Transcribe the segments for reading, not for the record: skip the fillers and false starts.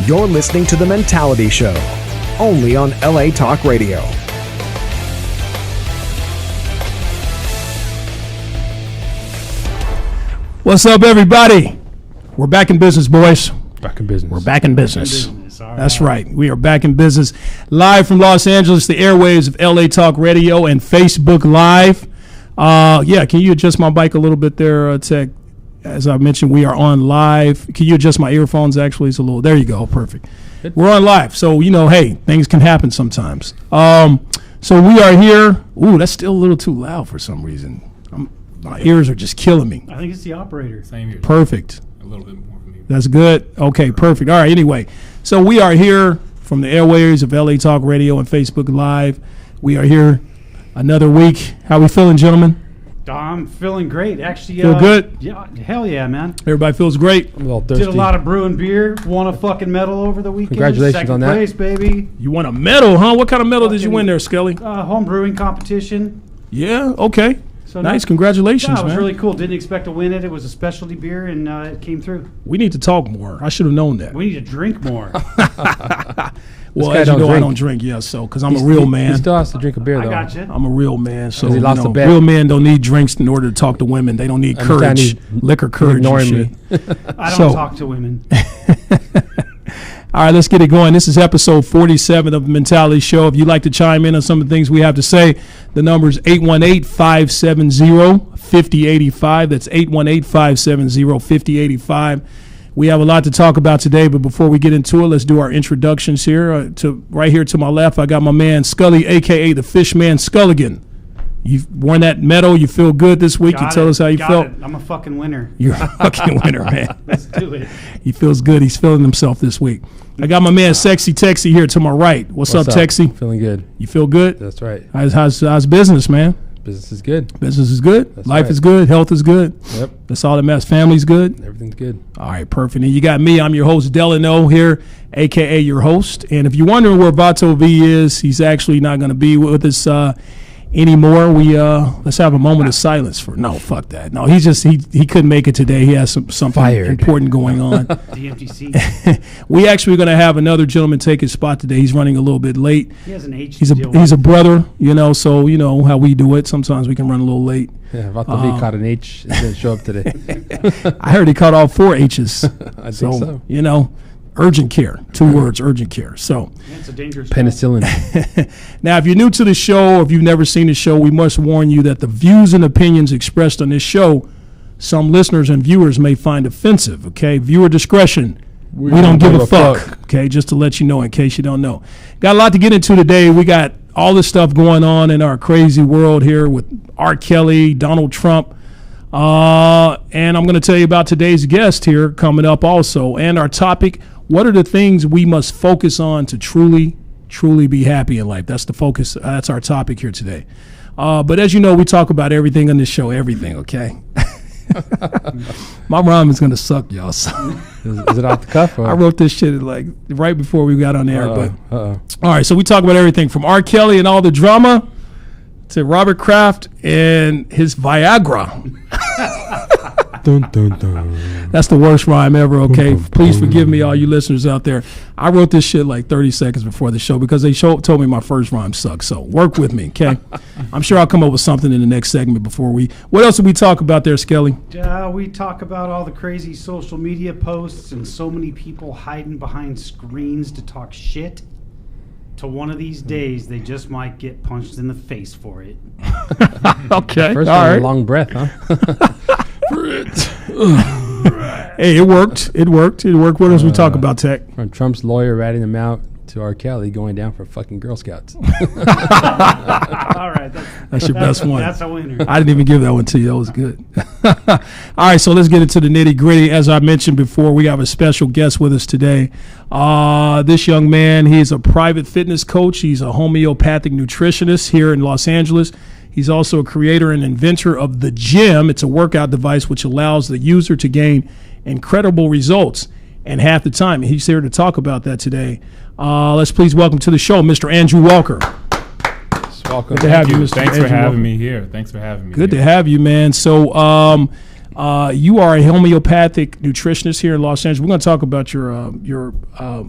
You're listening to The Mentality Show, only on LA Talk Radio. What's up, everybody? We're back in business, boys. Back in business. We're back in business. All That's right. We are back in business. Live from Los Angeles, the airwaves of LA Talk Radio and Facebook Live. Can you adjust my mic a little bit there, Tech? As I mentioned, we are on live. Can you adjust my earphones? Actually, it's a little. There you go. Perfect. Good. We're on live, so hey, things can happen sometimes. So we are here. Ooh, that's still a little too loud for some reason. My ears are just killing me. I think it's the operator. Same here. Perfect. A little bit more for me. That's good. Okay, perfect. All right, anyway. So we are here from the airwaves of LA Talk Radio and Facebook Live. We are here another week. How we feeling, gentlemen? I'm feeling great. Actually, Feel good? Yeah, hell yeah, man. Everybody feels great. I'm a little thirsty. Did a lot of brewing beer. Won a fucking medal over the weekend. Congratulations Second on that. place, baby. You won a medal, huh? What kind of medal did you win there, Skelly? Home brewing competition. Yeah, okay. So Nice, Yeah, congratulations, it was man. really cool. Didn't expect to win it. It was a specialty beer, and it came through. We need to talk more. I should have known that. We need to drink more. Well, guy as you don't know, I drink. don't drink, so because I'm a real He man. still has to drink a beer, I though. got you. I'm a real man, so He lost a bet. real men don't need drinks in order to talk to women. They don't need I understand courage, he's liquor courage and ignoring shit. me. I don't So- talk to women. All right, let's get it going. This is episode 47 of the Mentality Show. If you'd like to chime in on some of the things we have to say, the number is 818-570-5085. That's 818-570-5085. We have a lot to talk about today, but before we get into it, let's do our introductions here. Right here to my left, I got my man Scully, a.k.a. the Fishman Sculligan. You've won that medal. You feel good this week. You tell us how you felt. I'm a fucking winner. You're a fucking winner, man. Let's do it. He feels good. He's feeling himself this week. I got my man Sexy Texy here to my right. What's up, Texy? Feeling good. You feel good? That's right. How's business, man? Business is good. Business is good. That's Life right. is good. Health is good. Yep. That's all that matters. Family's good. Everything's good. All right, perfect. And you got me. I'm your host, Delano here, a.k.a. your host. And if you're wondering where Vato V is, he's actually not going to be with us anymore. Let's have a moment of silence for. No, fuck that. No, he couldn't make it today. He has something Fired. important going on. DMTC. We actually are going to have another gentleman take his spot today. He's running a little bit late. He has an H. He's to deal a with. brother, so you know how we do it. Sometimes we can run a little late. Yeah, Vato V caught an H. It didn't show up today. I heard he caught all 4 H's. I think so. Urgent care. 2 words, urgent care. So Yeah, it's a dangerous Penicillin. now, if you're new to the show or if you've never seen the show, we must warn you that the views and opinions expressed on this show, some listeners and viewers may find offensive. Okay, viewer discretion. We don't give a fuck. Okay, just to let you know in case you don't know. Got a lot to get into today. We got all this stuff going on in our crazy world here with R. Kelly, Donald Trump. And I'm going to tell you about today's guest here coming up also. And our topic, what are the things we must focus on to truly be happy in life? That's the focus. That's our topic here today. But as you know, we talk about everything on this show, everything, okay? My rhyme is going to suck, y'all. So Is it off the cuff? Or? I wrote this shit like right before we got on air. But Uh-oh. all right, so we talk about everything from R. Kelly and all the drama to Robert Kraft and his Viagra. Dun, dun, dun. That's the worst rhyme ever, okay? Please forgive me, all you listeners out there. I wrote this shit like 30 seconds before the show because they told me my first rhyme sucked. So work with me, okay? I'm sure I'll come up with something in the next segment before we... What else did we talk about there, Skelly? We talk about all the crazy social media posts and so many people hiding behind screens to talk shit. To one of these days, they just might get punched in the face for it. Okay, First all one, right. a long breath, huh? Hey, it worked. It worked. What else we talk about, Tech? From Trump's lawyer ratting him out to R. Kelly going down for fucking Girl Scouts. All right. That's your best one. That's a winner. I didn't even give that one to you. That was good. All right, so let's get into the nitty gritty. As I mentioned before, we have a special guest with us today. This young man, he's a private fitness coach. He's a homeopathic nutritionist here in Los Angeles. He's also a creator and inventor of The Gym. It's a workout device which allows the user to gain incredible results in half the time. He's here to talk about that today. Let's please welcome to the show, Mr. Andrew Walker. Welcome. Good to have you, Mr. Thanks Andrew for having Walker. me here. Thanks for having me. Good here. to have you, man. So You are a homeopathic nutritionist here in Los Angeles. We're going to talk about your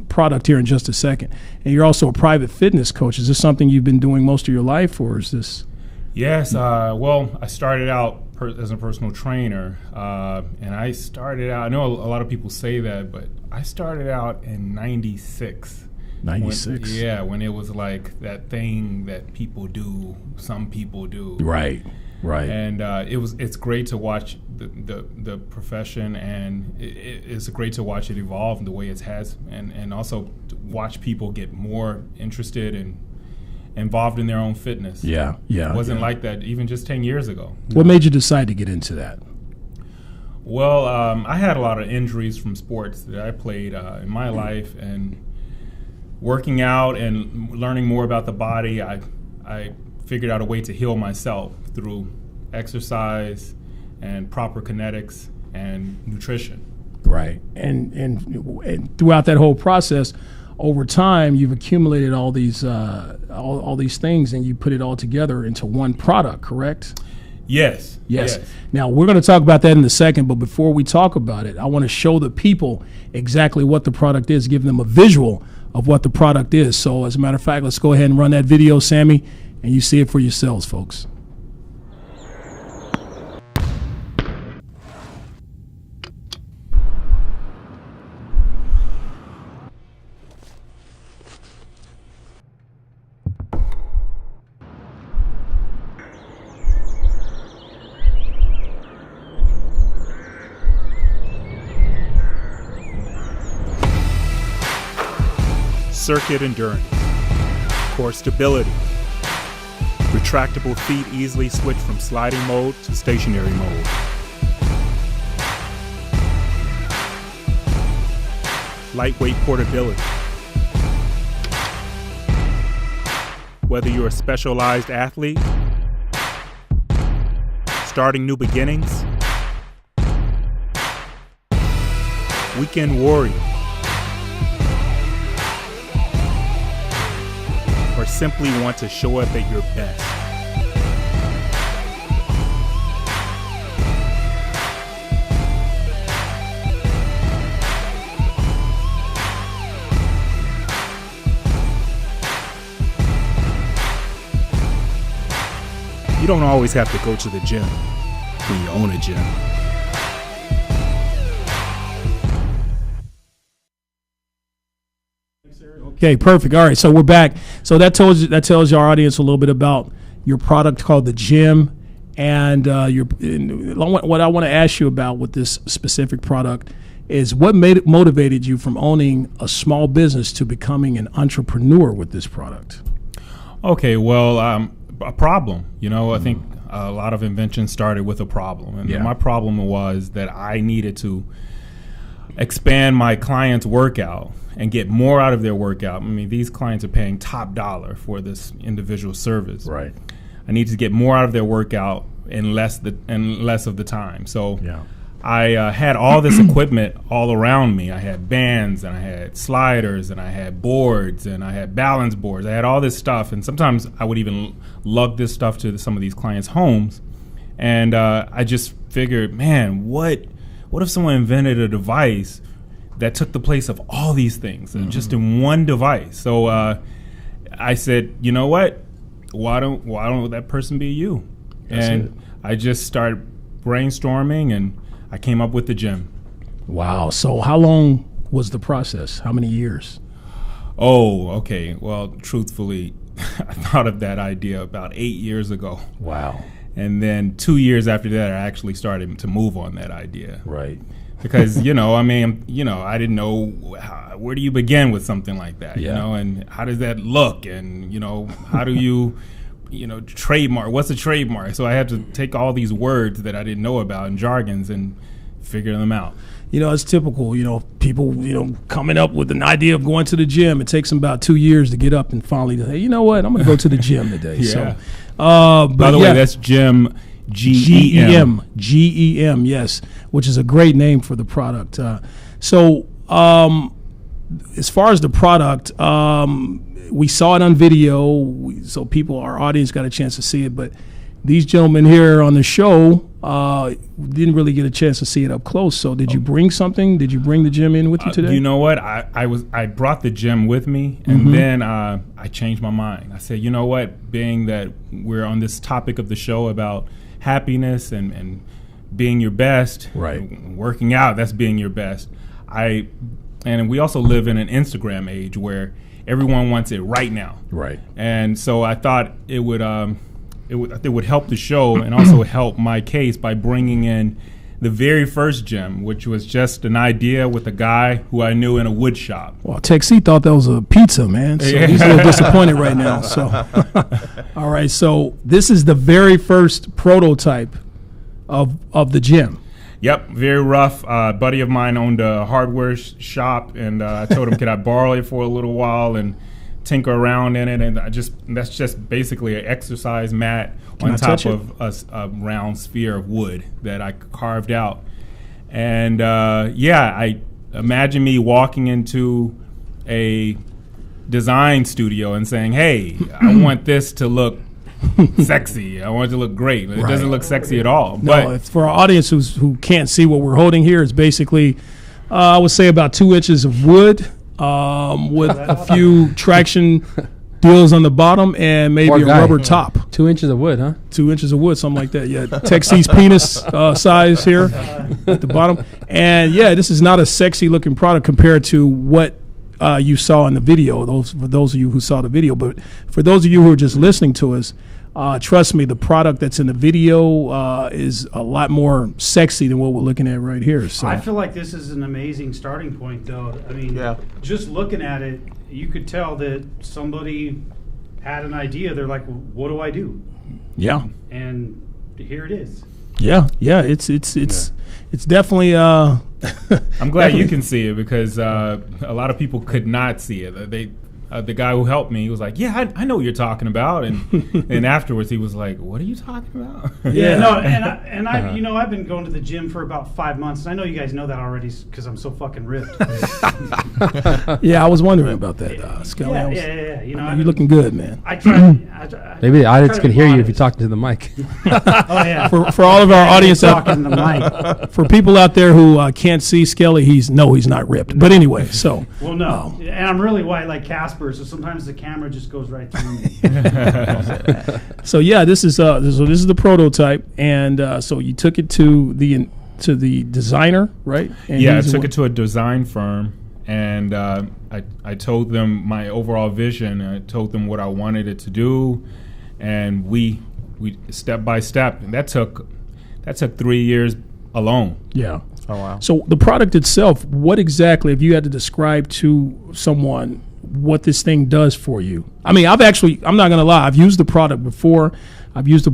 product here in just a second. And you're also a private fitness coach. Is this something you've been doing most of your life, or is this? Yes. Well, I started out as a personal trainer, and I started out. I know a lot of people say that, but I started out in '96. 96. When it was like that thing that people do, some people do. Right. And it's great to watch the profession, and it's great to watch it evolve the way it has, and also to watch people get more interested and involved in their own fitness. Yeah. It wasn't like that even just 10 years ago. What made you decide to get into that? Well, I had a lot of injuries from sports that I played in my life, and working out and learning more about the body, I figured out a way to heal myself through exercise and proper kinetics and nutrition. Right. And throughout that whole process, over time, you've accumulated all these all these things, and you put it all together into one product, correct? Yes. Now, we're going to talk about that in a second, but before we talk about it, I want to show the people exactly what the product is, give them a visual of what the product is. So, as a matter of fact, let's go ahead and run that video, Sammy, and you see it for yourselves, folks. Circuit endurance, core stability, retractable feet easily switch from sliding mode to stationary mode. Lightweight portability. Whether you're a specialized athlete, starting new beginnings, weekend warrior, or simply want to show up at your best. You don't always have to go to the gym when you own a gym. Okay, perfect. All right, so we're back. So that tells our audience a little bit about your product called the Gym, and what I want to ask you about with this specific product is what motivated you from owning a small business to becoming an entrepreneur with this product? Okay, well, a problem. I think a lot of inventions started with a problem, and my problem was that I needed to expand my clients' workout and get more out of their workout. I mean, these clients are paying top dollar for this individual service. Right. I need to get more out of their workout in less of the time. So I had all this equipment all around me. I had bands, and I had sliders, and I had boards, and I had balance boards. I had all this stuff, and sometimes I would even lug this stuff to some of these clients' homes. And I just figured, man, what if someone invented a device that took the place of all these things and just in one device? So I said, you know what? Why don't that person be you? I just started brainstorming, and I came up with the Gym. Wow. So how long was the process? How many years? Oh, okay. Well, truthfully, I thought of that idea about 8 years ago. Wow. And then 2 years after that, I actually started to move on that idea. Right. Because, I didn't know where do you begin with something like that, and how does that look? And, how do you, trademark? What's a trademark? So I had to take all these words that I didn't know about and jargons and figure them out. It's typical, people, coming up with an idea of going to the gym. It takes them about 2 years to get up and finally say, you know what, I'm going to go to the gym today. Yeah. So, by the way, that's Gym, GEM. GEM, yes, which is a great name for the product. So as far as the product, we saw it on video, so our audience got a chance to see it, but these gentlemen here on the show Didn't really get a chance to see it up close. So did you bring something? Did you bring the gym in with you today? You know what? I brought the gym with me, and then I changed my mind. I said, you know what? Being that we're on this topic of the show about happiness and being your best, Right. Working out, that's being your best. And we also live in an Instagram age where everyone wants it right now. Right. And so I thought it would help the show and also help my case by bringing in the very first gym, which was just an idea with a guy who I knew in a wood shop. Well, Tech C thought that was a pizza, man. So he's a little disappointed right now. So, all right. So this is the very first prototype of the gym. Yep, very rough. A buddy of mine owned a hardware shop, and I told him, could I borrow it for a little while and tinker around in it? And that's just basically an exercise mat on top of a round sphere of wood that I carved out. And I imagine me walking into a design studio and saying, hey, I want this to look sexy. I want it to look great. It doesn't look sexy at all. No, But it's for our audience who can't see what we're holding here, it's basically, I would say about 2 inches of wood with a few traction deals on the bottom and maybe Poor a guy. rubber top. 2 inches of wood, huh? 2 inches of wood, something like that. Yeah, Tech C's penis size here at the bottom. And yeah, this is not a sexy looking product compared to what you saw in the video. For those of you who saw the video, but for those of you who are just listening to us, trust me, the product that's in the video is a lot more sexy than what we're looking at right here. So I feel like this is an amazing starting point, though. I mean, just looking at it, you could tell that somebody had an idea. They're like, well, what do I do? yeah, And here it is. yeah, it's definitely. I'm glad you can see it because a lot of people could not see it. The guy who helped me, he was like, "Yeah, I know what you're talking about," and afterwards he was like, "What are you talking about?" Yeah. No, and I you know, I've been going to the gym for about 5 months, and I know you guys know that already because I'm so fucking ripped. Yeah, I was wondering about that, Skelly. Yeah. You know, You're looking good, man. I try. Maybe the audience try to can be hear you if modest. you talk to the mic. Oh yeah. For all of our audience out, talking to the mic. for people out there who can't see Skelly, he's not ripped. But anyway, so Well, no, and I'm really white like Casper, so sometimes the camera just goes right through me. so yeah, this is the prototype, and so you took it to the designer, right? And Yeah, I he's the took one- it to a design firm, and I told them my overall vision. I told them what I wanted it to do, and we step by step, and that took 3 years alone. Yeah. Oh wow. So the product itself, what exactly, if you had to describe to someone what this thing does for you? I mean, I'm not gonna lie, I've used the product before. I've used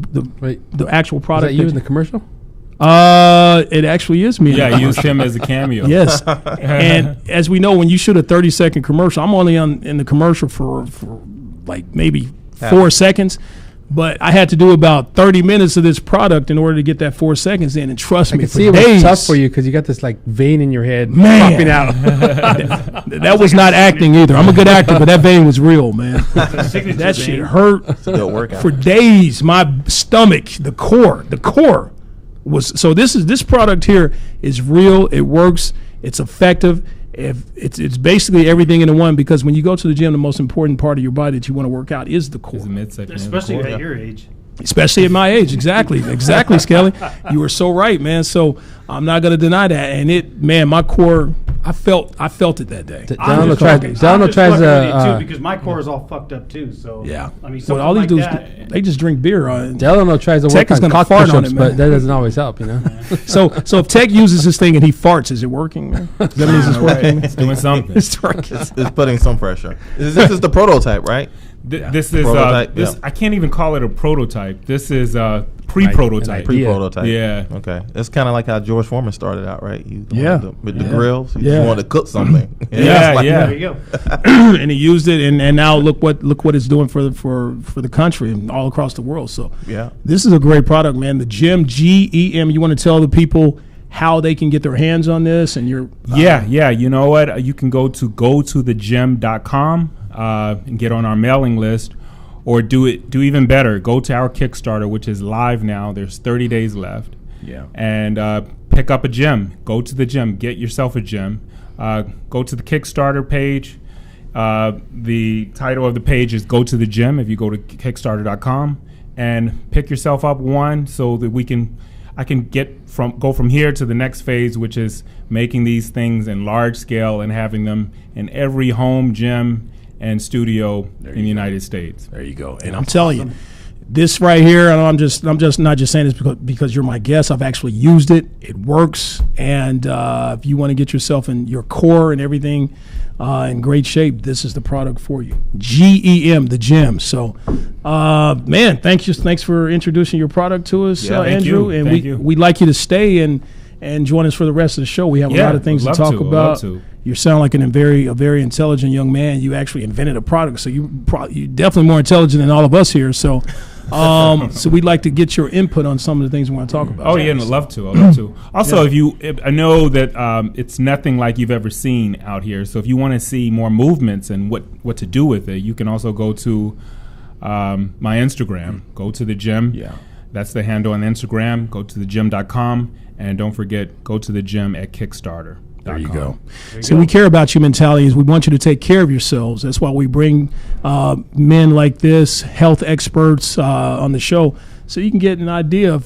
Wait, the actual is product. that you in the commercial? It actually is me. Yeah, I used him as a cameo. Yes, and as we know, when you shoot a 30-second commercial, I'm only in the commercial for like maybe 4 seconds, but I had to do about 30 minutes of this product in order to get that 4 seconds in. And trust I me, can for see it days, was tough for you because you got this like vein in your head Man. popping out. that was not acting either. I'm a good actor, but that vein was real, man. Signature That shit vein. hurt Good workout. for days. My stomach, the core was. So this product here is real. It works. It's effective. If it's basically everything in the one, because when you go to the gym, the most important part of your body that you want to work out is the core. He's a midsection. Especially at your age. Especially at my age. Exactly, Skelly. You were so right, man. So I'm not gonna deny that. And my core, I felt it that day. Delano tries because my core is all fucked up too. So Yeah. I mean, Well, something all these like dudes, that. they just drink beer. Delano tries to Tech work is on gonna cock fart on push-ups, it, but man. that doesn't always help, you know. So if Tech uses this thing and he farts, is it working, man? That means it's working. It's doing something. It's working. It's putting some pressure. This is the prototype, right? This is Prototype, this. yeah. I can't even call it a prototype. This is a pre-prototype. Pre-prototype. Yeah. Okay. It's kind of like how George Foreman started out, right? You Yeah. With the grills. He Yeah. just wanted to cook something. Yeah, It's yeah. There you go. And he used it, and now look what it's doing for the country and all across the world. So Yeah. this is a great product, man. The Gym, GEM. You want to tell the people how they can get their hands on this, and you're Yeah. You know what? You can go to gotothegym.com and get on our mailing list, or do even better. Go to our Kickstarter, which is live now. There's 30 days left. Yeah. and pick up a gym. Go to the gym. Get yourself a gym. Go to the Kickstarter page. The title of the page is Go to the Gym. If you go to Kickstarter.com and pick yourself up one, so that I can go from here to the next phase, which is making these things in large scale and having them in every home gym and studio in the United States. There you go. And I'm telling you, this right here, and I'm just not just saying this because you're my guest. I've actually used it. It works. And if you want to get yourself in your core and everything in great shape, this is the product for you. GEM, the gym. So, man, thanks for introducing your product to us, Yeah, thank Andrew. you. And Thank you. we'd like you to stay and join us for the rest of the show. We have a Yeah, lot of things to would talk love to. I'd about. love to. You sound like a very intelligent young man. You actually invented a product, so you're definitely more intelligent than all of us here. So, so we'd like to get your input on some of the things we want to talk about. Oh yeah, and I'd love to. Also, if I know that it's nothing like you've ever seen out here. So if you want to see more movements and what to do with it, you can also go to my Instagram. Go to the gym. Yeah. That's the handle on Instagram. Go to thegym.com, and don't forget, go to the gym at Kickstarter. There you go. See, we care about your mentality. Is we want you to take care of yourselves. That's why we bring men like this, health experts, on the show, so you can get an idea of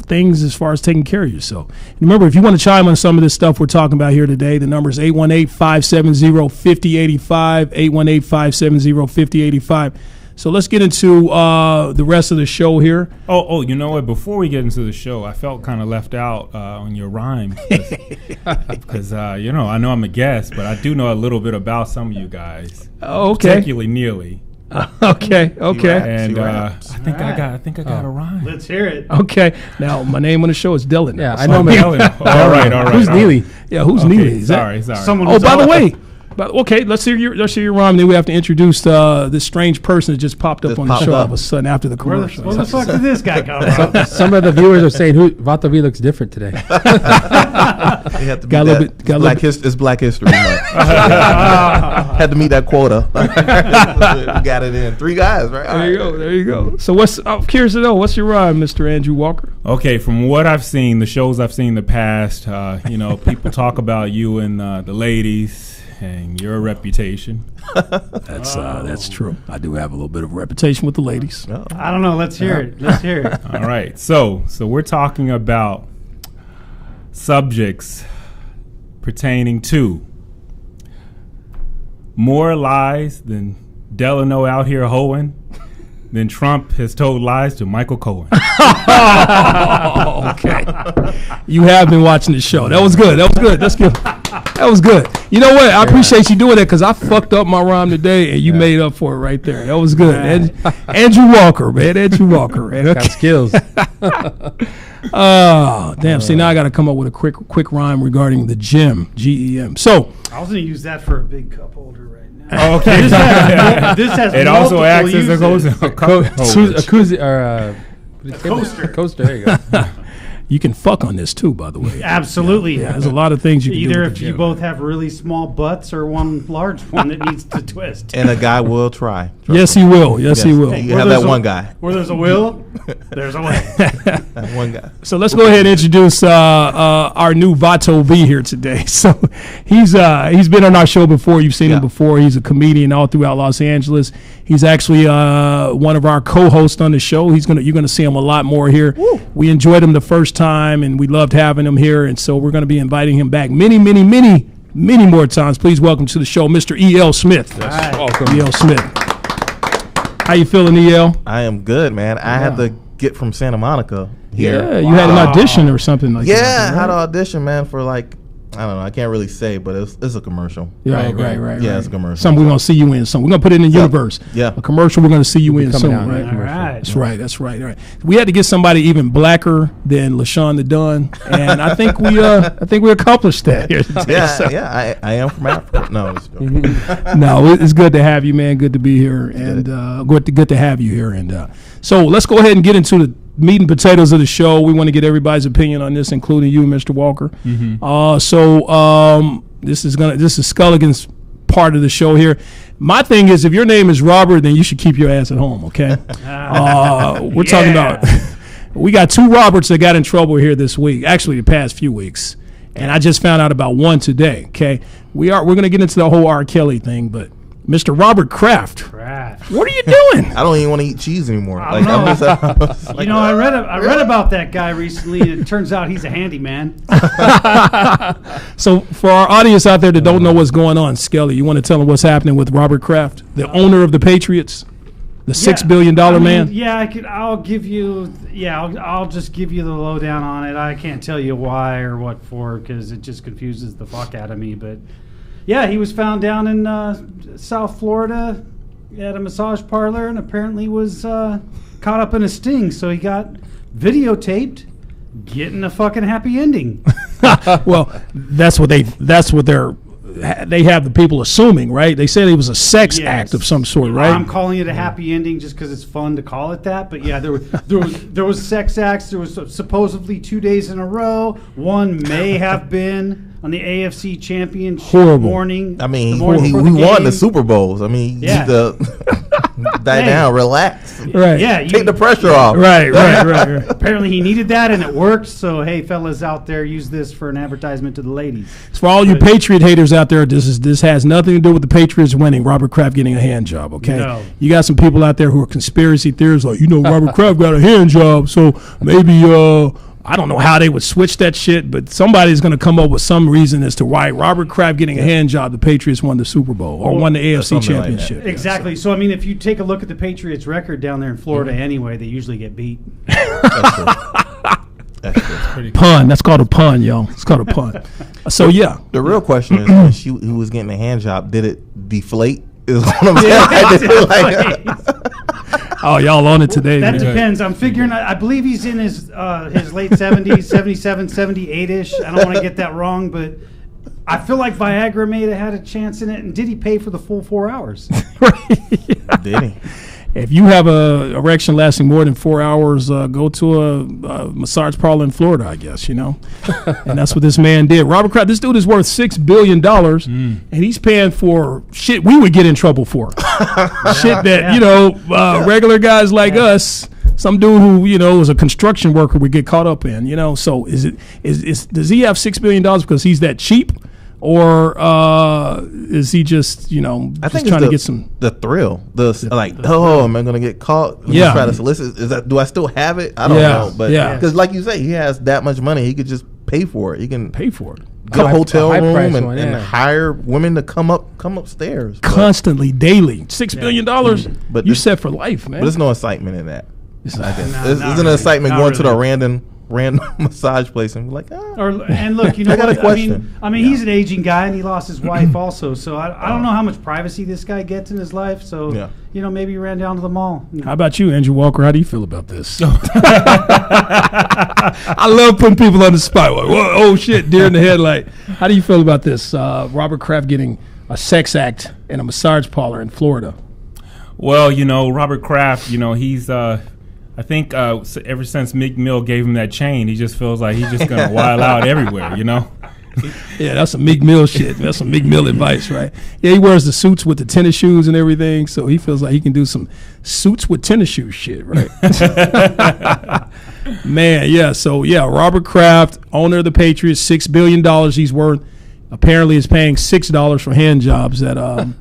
things as far as taking care of yourself. And remember, if you want to chime on some of this stuff we're talking about here today, the number is 818-570-5085, 818-570-5085. So let's get into the rest of the show here. Oh, you know what? Before we get into the show, I felt kind of left out on your rhyme because I know I'm a guest, but I do know a little bit about some of you guys. Oh, okay. Particularly Neely. Okay. And She I raps. think I got a rhyme. Let's hear it. Okay. Now, my name on the show is Dylan. Yeah, So- I know. All right. Who's Neely? Yeah, who's Okay, Neely? Is that- sorry. Someone Oh, who's by the all- way, okay, let's hear your rhyme. Then we have to introduce this strange person that just popped up Just on the popped show all up. of a sudden after the Where commercial. the fuck did this guy come from? Some of the viewers are saying Vato V looks different today. It had to be Got a little that. bit- got a little It's Black History Month. Had to meet that quota. We got it in. 3 guys, right? There you go. So I'm curious to know, what's your rhyme, Mr. Andrew Walker? Okay, from what I've seen, the shows I've seen in the past, people talk about you and the ladies and your reputation. That's true. I do have a little bit of a reputation with the ladies. I don't know. Let's hear it. Let's hear it. All right, so we're talking about subjects pertaining to more lies than Delano out here hoeing, than Trump has told lies to Michael Cohen. Okay. You have been watching the show. That was good. That's good. That was good. You know what? I appreciate you doing that because I fucked up my rhyme today and you made up for it right there. That was good. Andrew Walker, man. Andrew Walker. Man. Got Okay. skills. Oh, damn. See, now I got to come up with a quick rhyme regarding the gym, GEM. So, I was going to use that for a big cup holder right now. Okay. This has It also multiple acts as a uses. Coaster. There you go. you can fuck on this too, by the way. Absolutely. Yeah, there's a lot of things you can do. Either with if the you gym. both have really small butts or one large one that needs to twist. And a guy will try. Trust Yes, me. he will. Yes, he will. Hey, You Where have there's that a- one guy. Where there's a will, there's a way. That one guy. So let's go ahead and introduce our new Vato V here today. So he's been on our show before. You've seen him Yeah. before. He's a comedian all throughout Los Angeles. He's actually one of our co-hosts on the show. You're gonna see him a lot more here. We enjoyed him the first time, and we loved having him here. And so we're gonna be inviting him back many more times. Please welcome to the show, Mr. E.L. Smith. Welcome. E.L. Smith. How you feeling, E.L.? I am good, man. I had to get from Santa Monica here. Yeah, you had an audition or something like that. Yeah, I had right? an audition, man, for like, I don't know, I can't really say, but it's a commercial. Right. Yeah, it's a commercial. Something we're gonna see you in. Something we're gonna put it in the universe. Yeah. A commercial we're gonna see you in coming soon. out, Right. yeah. All right. That's right. All right. We had to get somebody even blacker than LaShawn the Dunn, and I think we accomplished that here today. Yeah, So, yeah, I am from Africa. No, it's joking. no, it's good to have you, man. Good to be here, and good to have you here. And so let's go ahead and get into the meat and potatoes of the show. We want to get everybody's opinion on this, including you, Mr. Walker. This is Sculligan's part of the show here. My thing is, if your name is Robert, then you should keep your ass at home. Okay. We're talking about We got 2 Roberts that got in trouble here this week, actually the past few weeks. And I just found out about one today, okay? We're going to get into the whole R. Kelly thing, but Mr. Robert Kraft, what are you doing? I don't even want to eat cheese anymore. I read about that guy recently, and it turns out he's a handyman. So for our audience out there that don't know what's going on, Skelly, you want to tell them what's happening with Robert Kraft, the owner of the Patriots? The $6 billion man. Yeah, I'll give you. Yeah, I'll just give you the lowdown on it. I can't tell you why or what for because it just confuses the fuck out of me. But yeah, he was found down in South Florida at a massage parlor and apparently was caught up in a sting. So he got videotaped getting a fucking happy ending. Well, they have the people assuming, right? They said it was a sex act of some sort, right? I'm calling it a happy ending just because it's fun to call it that. But yeah, there was sex acts. There was supposedly 2 days in a row. One may have been on the AFC Championship morning. I mean, he won the Super Bowls. I mean, die down, relax. Right. Yeah. Take the pressure off. Right. Apparently he needed that and it worked. So hey, fellas out there, use this for an advertisement to the ladies. For all you Patriot haters out there, this has nothing to do with the Patriots winning. Robert Kraft getting a hand job. Okay. No. You got some people out there who are conspiracy theorists, like Robert Kraft got a hand job, so maybe I don't know how they would switch that shit, but somebody's going to come up with some reason as to why Robert Kraft getting a hand job, the Patriots won the Super Bowl or won the AFC Championship. Like exactly. So, I mean, if you take a look at the Patriots' record down there in Florida anyway, they usually get beat. That's pretty pun. That's called a pun, yo. It's called a pun. So, yeah. The real question is, when who was getting a hand job, did it deflate? Is what I'm saying. Oh, y'all on it today. That depends. I'm figuring, I believe he's in his late 70s, 77, 78-ish. I don't want to get that wrong, but I feel like Viagra may have had a chance in it. And did he pay for the full 4 hours? Did he? If you have a erection lasting more than 4 hours, go to a massage parlor in Florida, I guess, And that's what this man did. Robert Kraft, this dude is worth $6 billion, and he's paying for shit we would get in trouble for. Shit that, regular guys like us, some dude who, is a construction worker would get caught up in, So does he have $6 billion because he's that cheap? Or is he just, I think trying to get the thrill, am I going to get caught? Yeah. Try to solicit. Do I still have it? I don't know. But because like you say, he has that much money, he could just pay for it. He can pay for it. Get a hotel room and hire women to come upstairs. Constantly, daily. $6 billion. But you set for life, man. But there's no excitement in that. Isn't an excitement going to the random massage place and be like, and look, I got a question. I mean, he's an aging guy and he lost his wife also, so I don't know how much privacy this guy gets in his life. So maybe he ran down to the mall. How about you, Andrew Walker? How do you feel about this? I love putting people on the spot. Like, oh shit, deer in the headlight. How do you feel about this? Robert Kraft getting a sex act in a massage parlor in Florida. Well, Robert Kraft, he's I think ever since Meek Mill gave him that chain, he just feels like he's just going to wild out everywhere, Yeah, that's some Meek Mill shit. That's some Meek Mill advice, right? Yeah, he wears the suits with the tennis shoes and everything, so he feels like he can do some suits with tennis shoes shit, right? Man, yeah. So, Robert Kraft, owner of the Patriots, $6 billion he's worth. Apparently is paying $6 for hand jobs. And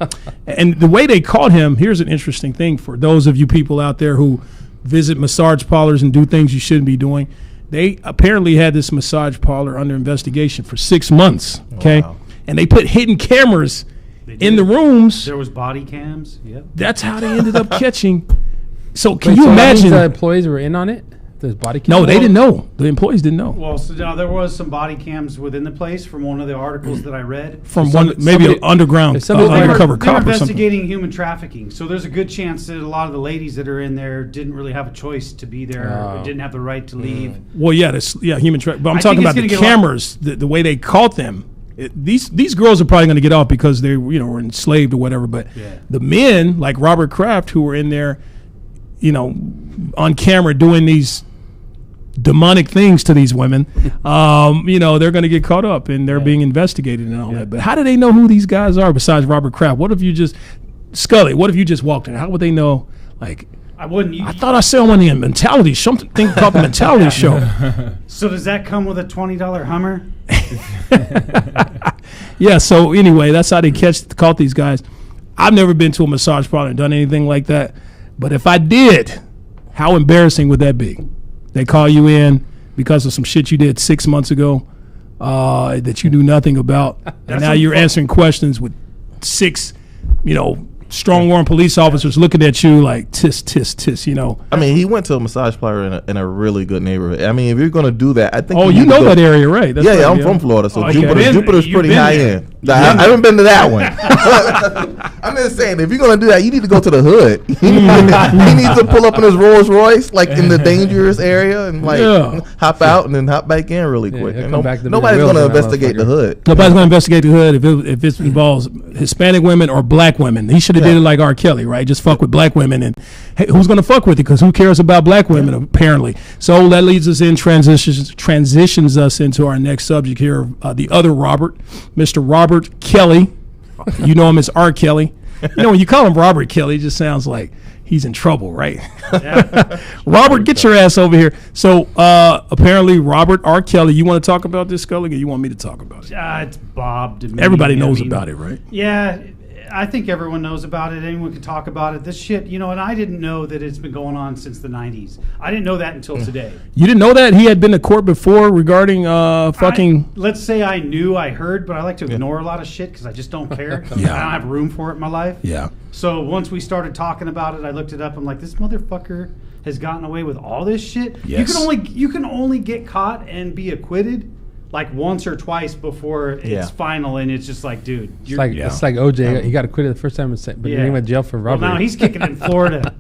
the way they caught him, here's an interesting thing for those of you people out there who visit massage parlors and do things you shouldn't be doing. They apparently had this massage parlor under investigation for 6 months. Okay, wow. And they put hidden cameras in the rooms. There was body cams. Yep. That's how they ended up catching. So can you imagine? The employees were in on it. There's body cams. No, they didn't know. The employees didn't know. Well, so there was some body cams within the place from one of the articles that I read. From maybe an underground undercover cop or something. They're investigating human trafficking, so there's a good chance that a lot of the ladies that are in there didn't really have a choice to be there, or didn't have the right to leave. Well, human trafficking. But I'm talking about the cameras, the way they caught them. These girls are probably going to get off because they were enslaved or whatever. But the men like Robert Kraft who were in there, on camera doing these demonic things to these women, they're going to get caught up and they're being investigated and all that. But how do they know who these guys are besides Robert Kraft? What if you just, Scully, what if you just walked in? How would they know, like, I wouldn't. I thought I saw him on the Mentality, something called the Mentality Show. So does that come with a $20 Hummer? Yeah, so anyway, that's how they caught these guys. I've never been to a massage parlor and done anything like that. But if I did, how embarrassing would that be? They call you in because of some shit you did 6 months ago that you knew nothing about. And now you're answering questions with 6, strong-armed police officers looking at you like, tisk, tisk, tisk, I mean, he went to a massage parlor in a really good neighborhood. I mean, if you're going to do that, I think. Oh, you know that area, right? That's right, I'm from Florida, so okay. Jupiter's pretty high end. I haven't been to that one. I'm just saying, if you're going to do that, you need to go to the hood. He needs to pull up in his Rolls Royce, like in the dangerous area, and hop out and then hop back in really quick. And nobody's going to investigate the hood. Nobody's going to investigate the hood if it involves Hispanic women or black women. He should have did it like R. Kelly, right? Just fuck with black women, and hey, who's going to fuck with you? Because who cares about black women, apparently? So that leads us in, transitions us into our next subject here, the other Robert, Mr. Robert Kelly. You know him as R. Kelly. When you call him Robert Kelly, it just sounds like he's in trouble, right? Yeah. Robert, get your ass over here. So apparently, Robert R. Kelly, you want to talk about this, Scully, or you want me to talk about it? It's Bob to me. Everybody knows about it, right? Yeah. I think everyone knows about it. Anyone can talk about it. This shit, and I didn't know that it's been going on since the 90s. I didn't know that until today. You didn't know that? He had been to court before regarding fucking... Let's say I heard, but I like to ignore a lot of shit because I just don't care. I don't have room for it in my life. Yeah. So once we started talking about it, I looked it up. I'm like, this motherfucker has gotten away with all this shit? Yes. You can only get caught and be acquitted like once or twice before it's final, and it's just like, dude, it's like OJ. He got acquitted the first time, but then he went to jail for robbery. Well, now he's kicking in Florida.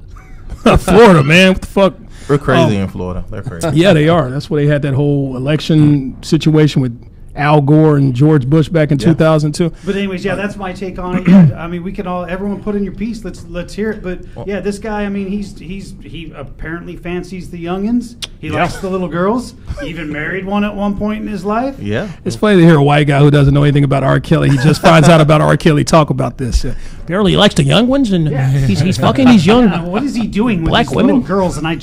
Florida, man, what the fuck? We're crazy in Florida. They're crazy. Yeah, they are. That's where they had that whole election situation with Al Gore and George Bush back in 2002. But anyways, that's my take on it. I mean, we can everyone put in your piece. Let's hear it. But this guy, I mean, he apparently fancies the youngins. He likes the little girls. He even married one at one point in his life. Yeah. It's funny to hear a white guy who doesn't know anything about R. Kelly. He just finds out about R. Kelly talk about this. Apparently he likes the young ones, and he's fucking these young what is he doing with black these women? little girls? And I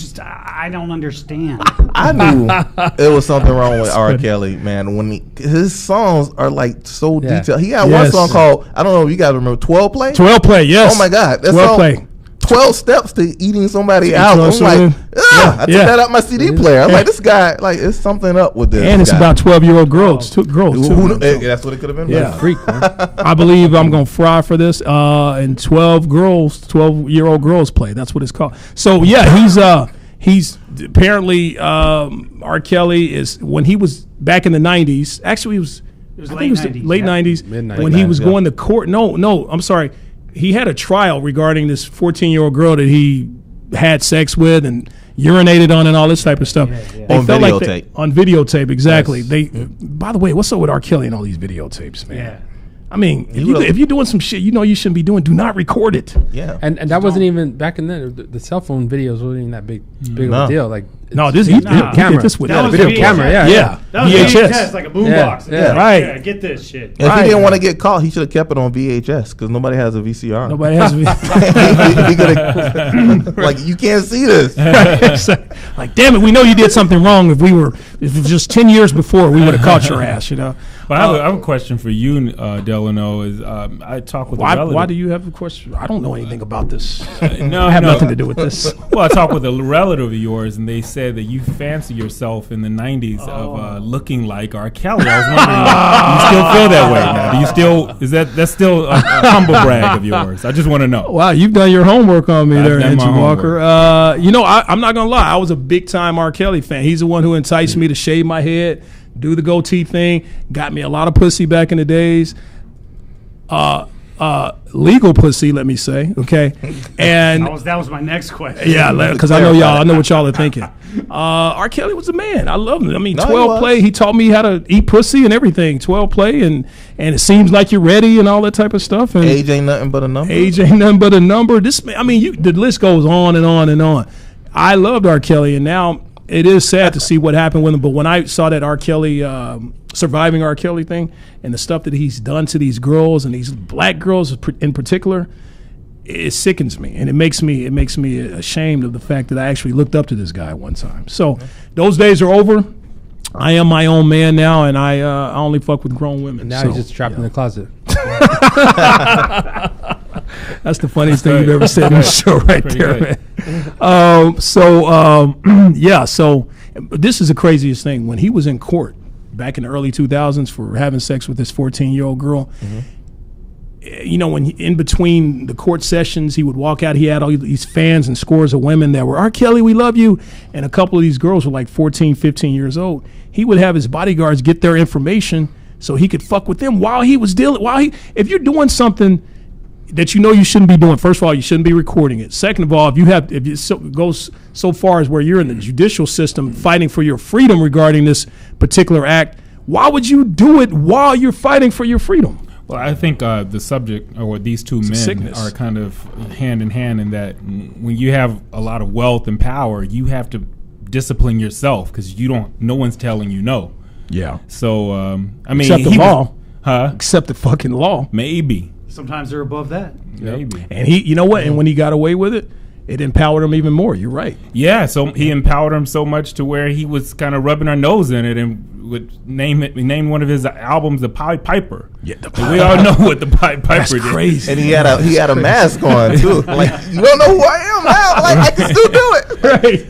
don't understand. I knew it was something wrong with R. Kelly, man. When his songs are like so detailed. He had one song called, I don't know if you guys remember, 12 Play? 12 Play, yes. Oh my God. That 12 song, Play. 12 steps to eating somebody out. I'm like, I took that out my CD player. I'm like, this guy, like, it's something up with this. And it's about 12-year-old girls. That's what it could have been. Yeah. Freak, man. I believe I'm going to fry for this. And 12-year-old girls play. That's what it's called. So, he's apparently, R. Kelly is, when he was back in the 90s, actually, it was late 90s. Mid-90s. When he was going to court. No, I'm sorry. He had a trial regarding this 14-year-old girl that he had sex with and urinated on and all this type of stuff. On videotape. On videotape, exactly. Yes. By the way, what's up with R. Kelly and all these videotapes, man? Yeah. I mean, if you're doing some shit you shouldn't be doing, do not record it. Yeah. And that wasn't even, back in then, the cell phone videos wasn't even that big of a deal. Like, no, this he did this with a video camera. Yeah. That was VHS, like a boombox. Yeah. Right. Yeah, get this shit. If he didn't want to get caught, he should have kept it on VHS because nobody has a VCR. Nobody has like, you can't see this. Like, damn it, we know you did something wrong. If it was just 10 years before, we would have caught your ass, Well, I have a question for you, Delano. Is I talk with a relative. Why do you have a question? I don't know anything about this. No, I have nothing to do with this. Well, I talked with a relative of yours, and they said that you fancy yourself in the 90s of looking like R. Kelly. I was wondering, do you still feel that way now? Do you still, that's still a humble brag of yours? I just want to know. Wow, you've done your homework on me I've there, done my Andrew Walker. I'm not going to lie. I was a big-time R. Kelly fan. He's the one who enticed me to shave my head, do the goatee thing, got me a lot of pussy back in the days. Legal pussy, let me say, okay? And that was my next question. yeah, because I know what y'all are thinking. R. Kelly was a man. I love him. I mean, 12 Play, he taught me how to eat pussy and everything. 12 Play, and it seems like you're ready and all that type of stuff. And age ain't nothing but a number. Age ain't nothing but a number. The list goes on and on and on. I loved R. Kelly, and now it is sad to see what happened with him. But when I saw that R. Kelly, surviving R. Kelly thing, and the stuff that he's done to these girls and these black girls in particular, it sickens me, and it makes me ashamed of the fact that I actually looked up to this guy one time. So those days are over. I am my own man now, and I only fuck with grown women. And now he's just trapped in the closet. That's the funniest thing you've ever said on the show, right there, man. So this is the craziest thing. When he was in court back in the early 2000s for having sex with this 14-year-old girl, you know, when in between the court sessions, he would walk out. He had all these fans and scores of women that were, R. Kelly, we love you. And a couple of these girls were like 14, 15 years old. He would have his bodyguards get their information so he could fuck with them while he was dealing. If you're doing something that you know you shouldn't be doing, first of all, you shouldn't be recording it. Second of all, if it goes so far as where you're in the judicial system fighting for your freedom regarding this particular act, why would you do it while you're fighting for your freedom? Well, I think the subject, or these two men, are kind of hand in hand in that when you have a lot of wealth and power, you have to discipline yourself because no one's telling you no. Yeah. So, I mean, except the law. Huh? Except the fucking law. Maybe. Sometimes they're above that. Maybe. And you know what? And when he got away with it, it empowered him even more. You're right. Yeah. So he empowered him so much to where he was kind of rubbing our nose in it and would name one of his albums the Pied Piper. Yeah, we all know what the Pied Piper That's did. Crazy. And he had a mask on too. Like, you don't know who I am now. Like, I can still do it. Right.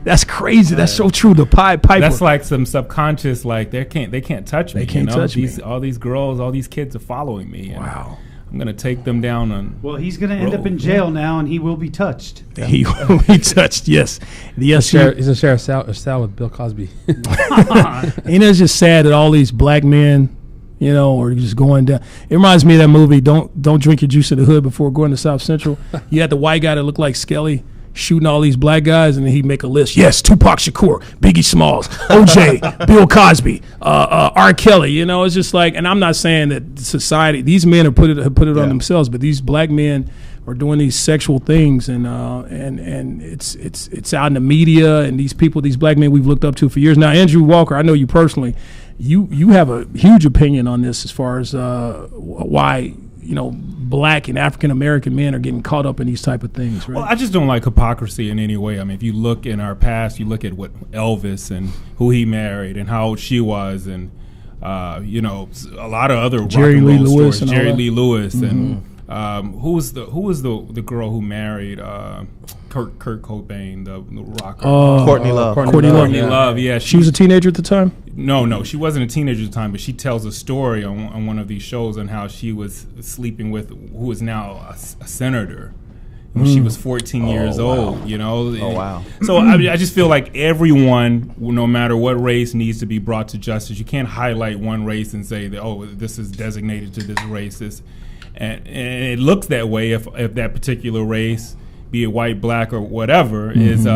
That's crazy. That's so true. The Pied Piper. That's like some subconscious. Like they can't touch me. They can't touch me. All these girls, all these kids are following me. Wow. I'm gonna take them down on. Well, he's gonna end up in jail now, and he will be touched. He will be touched. Yes. He's gonna share a cell with Bill Cosby. Ain't it just sad that all these black men, you know, are just going down? It reminds me of that movie. Don't drink your juice in the hood before going to South Central. You had the white guy that looked like Skelly shooting all these black guys, and then he'd make a list. Yes, Tupac Shakur, Biggie Smalls, OJ, Bill Cosby, R. Kelly. You know, it's just like, and I'm not saying that society, these men have put it on themselves, but these black men are doing these sexual things, and it's out in the media, and these people, these black men we've looked up to for years. Now, Andrew Walker, I know you personally. You have a huge opinion on this as far as why, you know, black and African American men are getting caught up in these type of things, right? Well, I just don't like hypocrisy in any way. I mean, if you look in our past, you look at what Elvis and who he married and how old she was, and you know, a lot of other Jerry Lee Lewis, and who was the girl who married Kurt Cobain, the rocker? Courtney Love. Courtney Love. Yeah, she was a teenager at the time. No, she wasn't a teenager at the time, but she tells a story on one of these shows on how she was sleeping with who is now a senator when she was 14 years old, you know. Oh, wow. So I just feel like everyone, no matter what race, needs to be brought to justice. You can't highlight one race and say that, oh, this is designated to this race. And it looks that way if that particular race, be it white, black, or whatever, is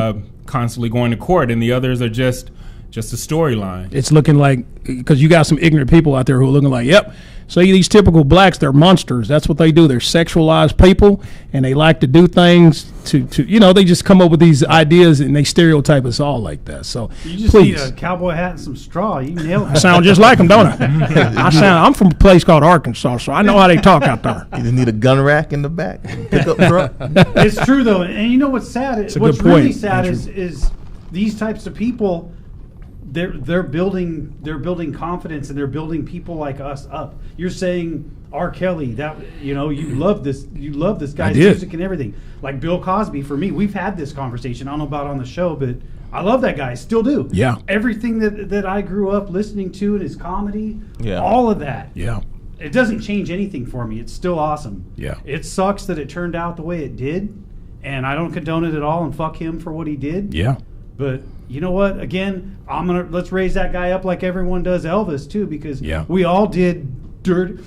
constantly going to court, and the others are just a storyline. It's looking like, because you got some ignorant people out there who are looking like, yep, so these typical blacks, they're monsters. That's what they do. They're sexualized people, and they like to do things to you know, they just come up with these ideas, and they stereotype us all like that. So you just need a cowboy hat and some straw. You nailed it. I sound just like them, don't I? I'm from a place called Arkansas, so I know how they talk out there. You just need a gun rack in the back. Pick up truck. It's true, though. And you know what's sad? What's really sad is these types of people, they're building confidence, and they're building people like us up. You're saying R. Kelly, that, you know, you love this guy's music and everything. Like Bill Cosby, for me, we've had this conversation. I don't know about on the show, but I love that guy. Still do. Yeah. Everything that I grew up listening to in his comedy, all of that. Yeah. It doesn't change anything for me. It's still awesome. Yeah. It sucks that it turned out the way it did, and I don't condone it at all, and fuck him for what he did. Yeah. But you know what? Again, let's raise that guy up like everyone does Elvis too, because we all did dirt.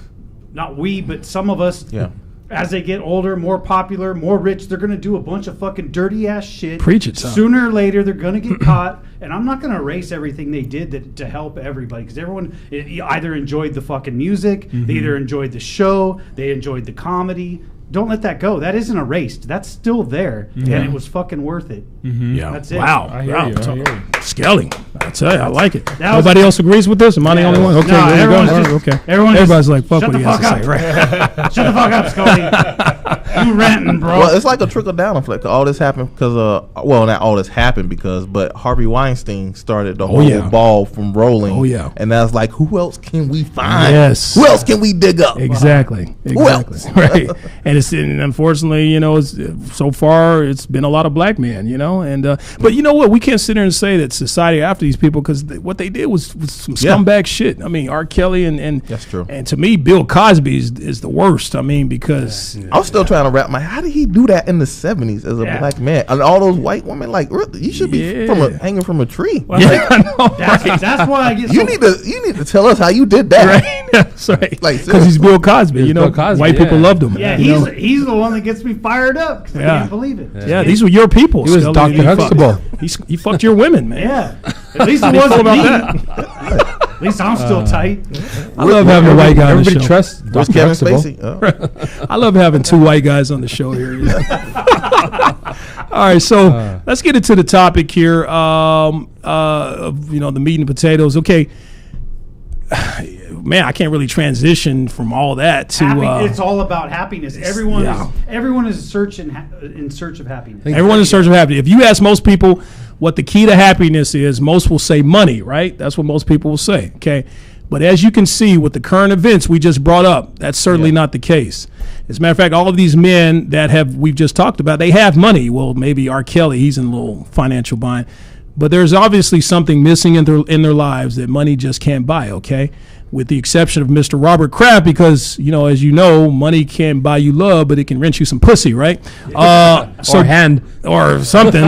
Not we, but some of us. Yeah. As they get older, more popular, more rich, they're going to do a bunch of fucking dirty ass shit. Preach it, son. Sooner or later, they're going to get caught. And I'm not going to erase everything they did to help everybody, because everyone either enjoyed the fucking music, they either enjoyed the show, they enjoyed the comedy. Don't let that go. That isn't erased. That's still there, and it was fucking worth it. Yeah, that's it. Wow. I hear you. Skelly. I tell you, I like it. That was- Nobody else agrees with this? Am I the only one? Okay, No, there you go. everyone's All right, just- okay. everyone's Everybody's just, like, fuck shut what he the has to fuck say. Right. Shut the fuck up, Scully. You ranting, bro. Well, it's like a trickle down effect. All this happened because, well, not all this happened because, but Harvey Weinstein started the whole yeah. ball from rolling. Oh, yeah. And that's like, who else can we find? Yes. Who else can we dig up? Exactly. Who else? Right. And unfortunately, you know, so far it's been a lot of black men, you know, and but you know what? We can't sit there and say that society after these people because what they did was some scumbag shit. I mean, R. Kelly and That's true. And to me, Bill Cosby is the worst. I mean, because I was still trying to wrap my. How did he do that in the 70s as a black man? And all those white women, like, really, you should be hanging from a tree. Well, that's why I get. You need to tell us how you did that. right, that's right. Like, Because he's Bill Cosby. You know, Bill Cosby, white people yeah. loved him. Yeah, you know? he's the one that gets me fired up because I Yeah. can't believe it. Yeah, these were your people. He was Scully. Dr. Huxtable. He fucked your women, man. Yeah, at least How it do you feel wasn't me. about At least I'm still tight. I love having a white guy on the Everybody show. trusts Where's Dr. Kevin Huxtable. Spacey? I love having two white guys on the show here. You know? All right, so let's get into the topic here. Of, you know, the meat and potatoes. Okay, man, I can't really transition from all that to. It's all about happiness. Everyone is in search of happiness. Everyone's in search of happiness. If you ask most people what the key to happiness is, most will say money, right? That's what most people will say, okay? But as you can see with the current events we just brought up, that's certainly not the case. As a matter of fact, all of these men that we've just talked about, they have money. Well, maybe R. Kelly, he's in a little financial bind. But there's obviously something missing in their lives that money just can't buy, okay? With the exception of Mr. Robert Kraft, because, you know, as you know, money can't buy you love, but it can rent you some pussy, right? Or hand. Or something.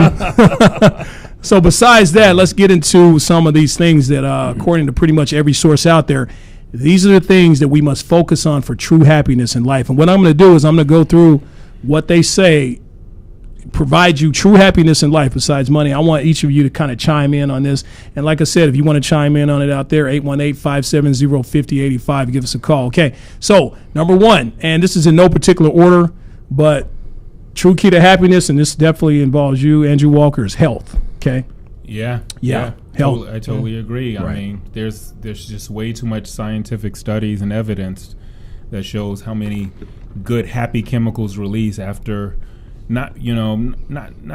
So besides that, let's get into some of these things that, according to pretty much every source out there, these are the things that we must focus on for true happiness in life. And what I'm going to do is I'm going to go through what they say provide you true happiness in life besides money. I want each of you to kind of chime in on this. And like I said, if you want to chime in on it out there, 818-570-5085, give us a call. Okay, so number one, and this is in no particular order, but true key to happiness, and this definitely involves you, Andrew Walker, is health. Okay. Yeah. Health. I totally agree. Right. I mean, there's just way too much scientific studies and evidence that shows how many good happy chemicals release after not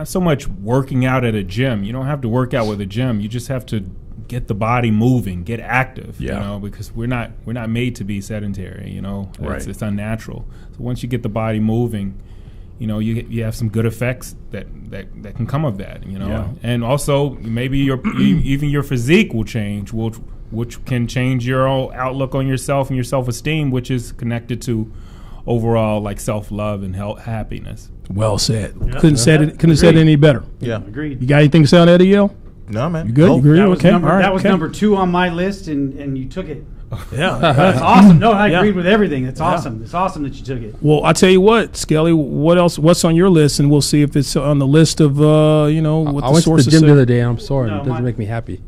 so much working out at a gym. You don't have to work out with a gym. You just have to get the body moving, get active. Yeah. You know, because we're not made to be sedentary. You know, Right. it's unnatural. So once you get the body moving, you know, you have some good effects that can come of that, you know. Yeah. And also maybe even your physique will change, which can change your own outlook on yourself and your self-esteem, which is connected to overall like self-love and happiness. Well said. Couldn't have said it any better. Yeah. Agreed. You got anything to say on that, EL? No, man. You good? You agree? That was, Okay. number, All right. that was Okay. number 2 on my list, and you took it. Yeah. That's awesome. No, I Yeah. agreed with everything. It's awesome. It's awesome that you took it. Well, I'll tell you what, Skelly, what's on your list, and we'll see if it's on the list of, what I the went to the sources gym say. the other day and I'm sore. No, and it doesn't my- make me happy.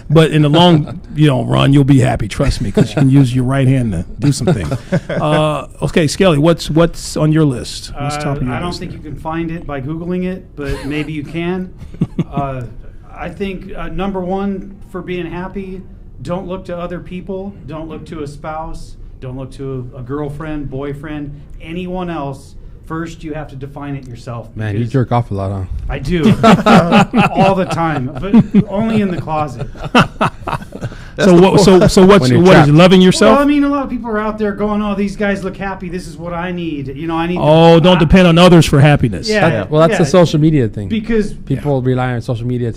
But in the long, run, you'll be happy. Trust me, because you can use your right hand to do some things. Okay, Skelly, what's on your list? What's top of your I don't list? think you can find it by Googling it, but maybe you can. I think number 1 for being happy, don't look to other people. Don't look to a spouse. Don't look to a girlfriend, boyfriend, anyone else. First, you have to define it yourself. Man, you because jerk off a lot, huh? I do. All the time, but only in the closet. So what's When what you're is trapped. loving yourself? Well, I mean, a lot of people are out there going, "Oh, these guys look happy. This is what I need." You know, I need. Don't depend on others for happiness. Yeah. Well, that's the social media thing. Because People rely on social media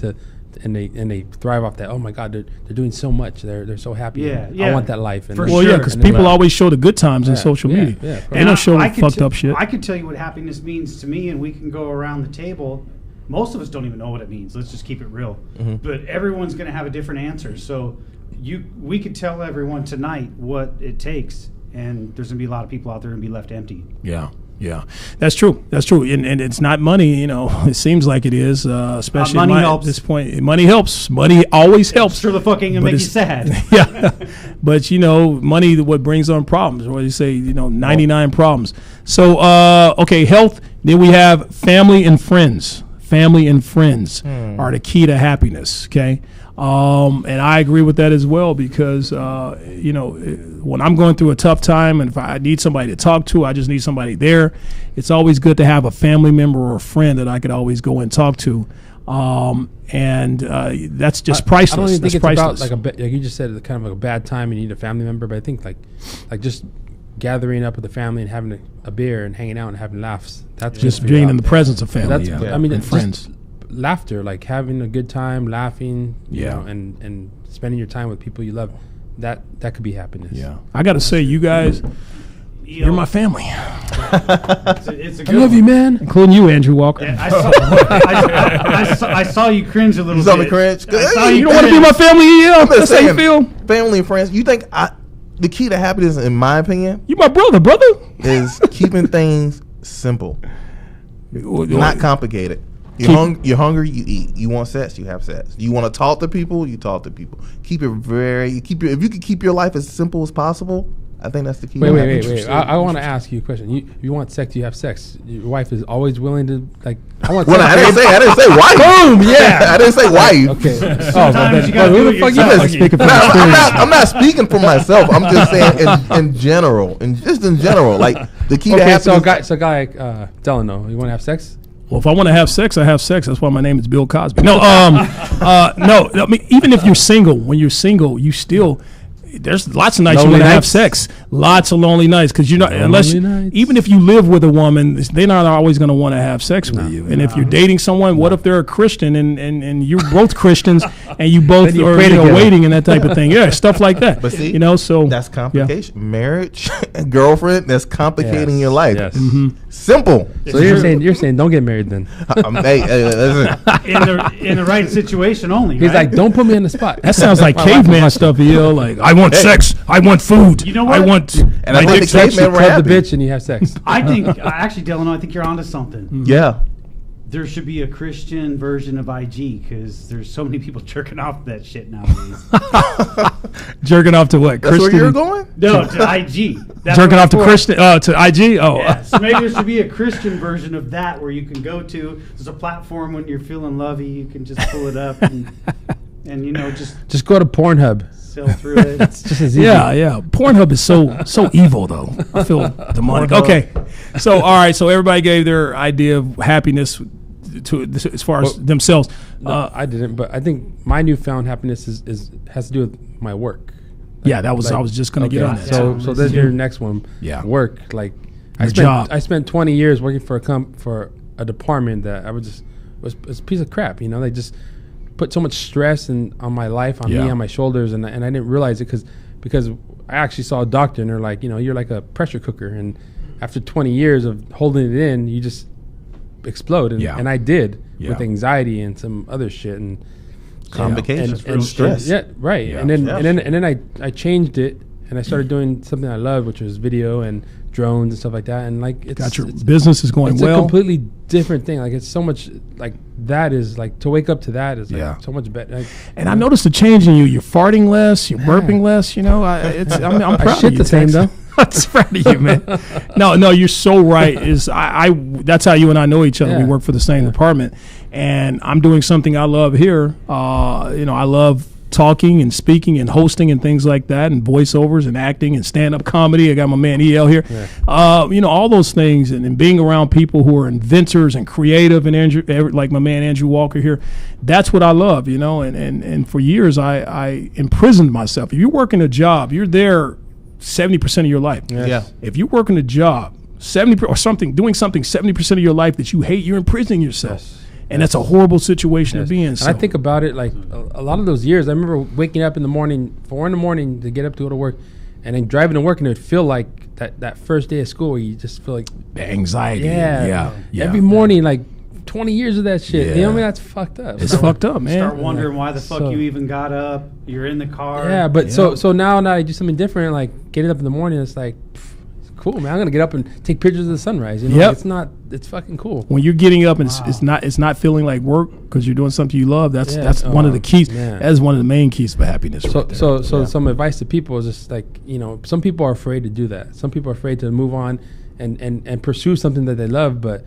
and they thrive off that. Oh my God, they're doing so much. They're so happy. Yeah, I yeah. want that life. And For Well, sure. yeah, because And then people what? always show the good times on Yeah, social yeah, media. yeah. They don't show I the could fucked up shit. I could tell you what happiness means to me, and we can go around the table. Most of us don't even know what it means. Let's just keep it real. But everyone's going to have a different answer. So we could tell everyone tonight what it takes, and there's going to be a lot of people out there and be left empty. Yeah, that's true. And it's not money. It seems like it is, especially Money at helps. this point. Money helps. Money always helps. Sure, the fucking and But make you it's- sad. Yeah, but money what brings on problems. Or you say 99 problems. So okay, health. Then we have family and friends. Family and friends are the key to happiness. Okay. And I agree with that as well because, when I'm going through a tough time and if I need somebody to talk to, I just need somebody there. It's always good to have a family member or a friend that I could always go and talk to. That's just priceless. I don't even think it's priceless. about like you just said, kind of like a bad time and you need a family member, but I think like just gathering up with the family and having a beer and hanging out and having laughs. That's just being in the presence of family. That's, yeah. I mean, and friends. Laughter, like having a good time, laughing, Yeah. and spending your time with people you love. That could be happiness. Yeah. I got to say, you guys, you're my family. It's a I good love one. you, man. Including you, Andrew Walker. Yeah, I saw you cringe a little You bit. saw me cringe? I saw Hey, You don't want to be my family, yeah? I'm just That's how you saying, feel? family and friends. You think the key to happiness, in my opinion, You my brother. is keeping things simple, not complicated. You're hungry, you eat. You want sex, you have sex. You want to talk to people, you talk to people. If you can keep your life as simple as possible, I think that's the key. Wait. I want to ask you a question. You want sex, you have sex. Your wife is always willing to, like, I want Well, sex. I didn't say wife. Boom, yeah. I didn't say wife. Okay. Sometimes you gotta who do the it fuck you yourself. speaking No, I'm not speaking for myself. I'm just saying in general, just in general, like the key to Okay, happiness. so guy, Delano, you want to have sex? Well, if I want to have sex, I have sex. That's why my name is Bill Cosby. No, no. I mean, even if you're single, when you're single, you still there's lots of nights you Lonely want to have nights? sex. Lots of lonely nights because you're not unless nights. even if you live with a woman, they're not always going to want to have sex with you. And if you're dating someone, what if they're a Christian and you're both Christians and you both Then you are pray together. waiting and that type of thing? Yeah, stuff like that. But see, so that's complication. Marriage, girlfriend, that's complicating Yes, your life. yes. Simple. So you're saying don't get married then? Hey, listen. in the right situation only. He's right? like, don't put me on the spot. That sounds like caveman stuff, yo. Like, I want sex, I want food, You know I what? want. And I my think dick the sucked. cavemen were Club the happy. bitch and you have sex. I think actually, Delano, I think you're onto something. Yeah. There should be a Christian version of IG because there's so many people jerking off that shit nowadays. Jerking off to what? That's where Christian? you're going? No, to IG. That's Jerking what off to I'm for. Christian? To IG? Oh, Yeah, so maybe there should be a Christian version of that where you can go to. There's a platform when you're feeling lovey, you can just pull it up and Just go to Pornhub. sail through it. It's just as easy. yeah. Pornhub is so evil, though. I feel demonic. Okay, so all right. So everybody gave their idea of happiness to as far as themselves. No, I didn't, but I think my newfound happiness has to do with my work. Yeah, that was I was just gonna get on that. So there's your next one. Yeah. Work. Like Your job. I spent 20 years working for a department that I was a piece of crap. You know, they just put so much stress on my life, on me, on my shoulders, and I didn't realize it because I actually saw a doctor and they're like, you know, you're like a pressure cooker, and after 20 years of holding it in, you just explode. And I did with anxiety and some other shit and Complications, and stress. Yeah, right. Yeah. And then I changed it and I started doing something I love, which was video and drones and stuff like that. And like Got your business is going it's well. a completely different thing. Like it's so much like that is like to wake up to that is like so much better. Like, And I noticed a change in you. You're farting less. You're burping less. You know, I'm proud I of shit you. the same Tex. though. I'm proud of you, man. No, you're so right. I that's how you and I know each other. Yeah. We work for the same department, and I'm doing something I love here. I love talking and speaking and hosting and things like that, and voiceovers and acting and stand-up comedy. I got my man EL here. All those things, and being around people who are inventors and creative, and Andrew, like my man Andrew Walker here. That's what I love, And for years, I imprisoned myself. If you're working a job, you're there 70% of your life. Yeah. If you're working a job, 70 or something, doing something 70% of your life that you hate, you're imprisoning yourself, and that's a horrible situation to be in. And So. I think about it like a lot of those years. I remember waking up in the morning, 4 a.m. to get up to go to work, and then driving to work, and it would feel like that first day of school where you just feel like the anxiety. yeah. Every morning, like 20 years of that shit. You know what I mean? That's fucked up. It's fucked up, man. Start wondering why the fuck So- you even got up. You're in the car. Yeah, but so now I do something different. Like getting up in the morning, it's like pff, it's cool, man. I'm gonna get up and take pictures of the sunrise. You know, Yep. like, it's fucking cool. When you're getting up and it's not feeling like work because you're doing something you love. That's one of the keys. man. That's one of the main keys for happiness. So right there. so some advice to people is just like, some people are afraid to do that. Some people are afraid to move on and pursue something that they love, but